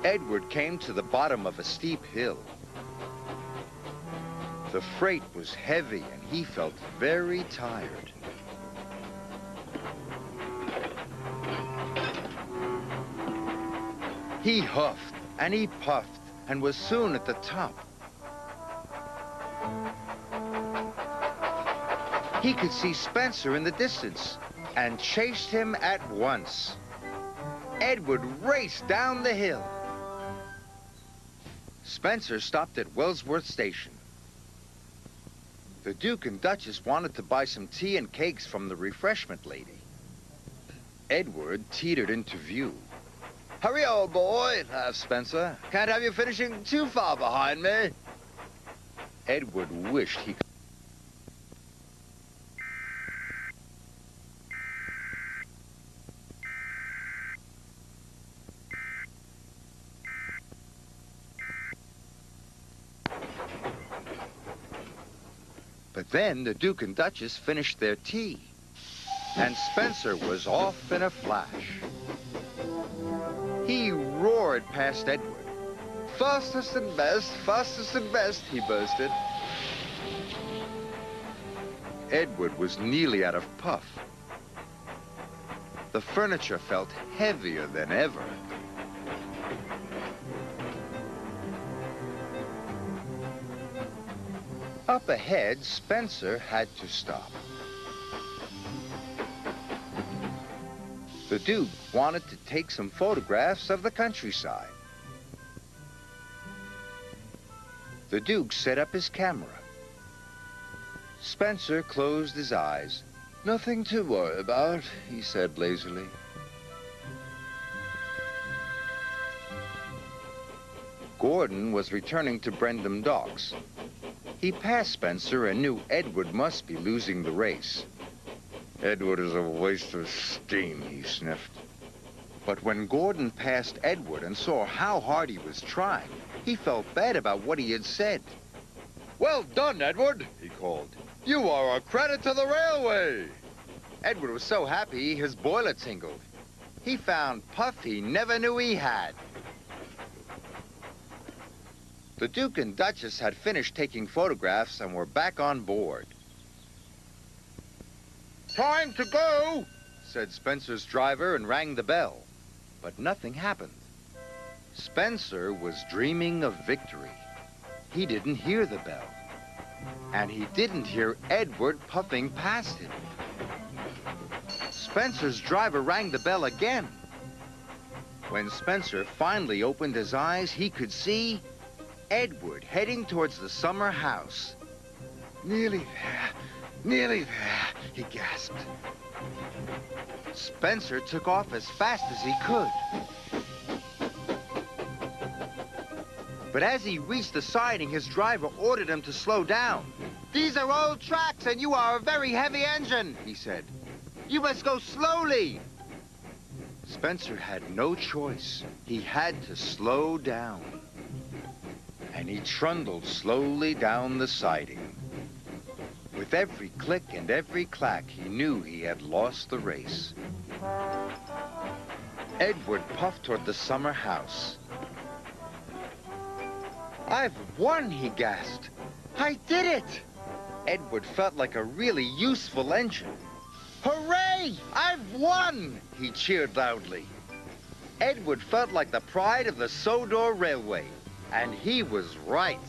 Edward came to the bottom of a steep hill. The freight was heavy and he felt very tired. He huffed and he puffed and was soon at the top. He could see Spencer in the distance and chased him at once. Edward raced down the hill. Spencer stopped at Wellsworth Station. The Duke and Duchess wanted to buy some tea and cakes from the refreshment lady. Edward teetered into view. "Hurry, old boy," laughed Spencer. "Can't have you finishing too far behind me." Edward wished he could. But then the Duke and Duchess finished their tea, and Spencer was off in a flash. He roared past Edward. Fastest and best, he boasted. Edward was nearly out of puff. The furniture felt heavier than ever. Up ahead, Spencer had to stop. The Duke wanted to take some photographs of the countryside. The Duke set up his camera. Spencer closed his eyes. "Nothing to worry about," he said lazily. Gordon was returning to Brendam Docks. He passed Spencer and knew Edward must be losing the race. "Edward is a waste of steam," he sniffed. But when Gordon passed Edward and saw how hard he was trying, he felt bad about what he had said. "Well done, Edward," he called. "You are a credit to the railway." Edward was so happy his boiler tingled. He found puff he never knew he had. The Duke and Duchess had finished taking photographs and were back on board. "Time to go," said Spencer's driver and rang the bell. But nothing happened. Spencer was dreaming of victory. He didn't hear the bell. And he didn't hear Edward puffing past him. Spencer's driver rang the bell again. When Spencer finally opened his eyes, he could see Edward heading towards the summer house. Nearly there, he gasped. Spencer took off as fast as he could. But as he reached the siding, his driver ordered him to slow down. "These are old tracks and you are a very heavy engine," he said. "You must go slowly." Spencer had no choice. He had to slow down. And he trundled slowly down the siding. With every click and every clack, he knew he had lost the race. Edward puffed toward the summer house. "I've won," he gasped. "I did it!" Edward felt like a really useful engine. "Hooray! I've won!" he cheered loudly. Edward felt like the pride of the Sodor Railway, and he was right.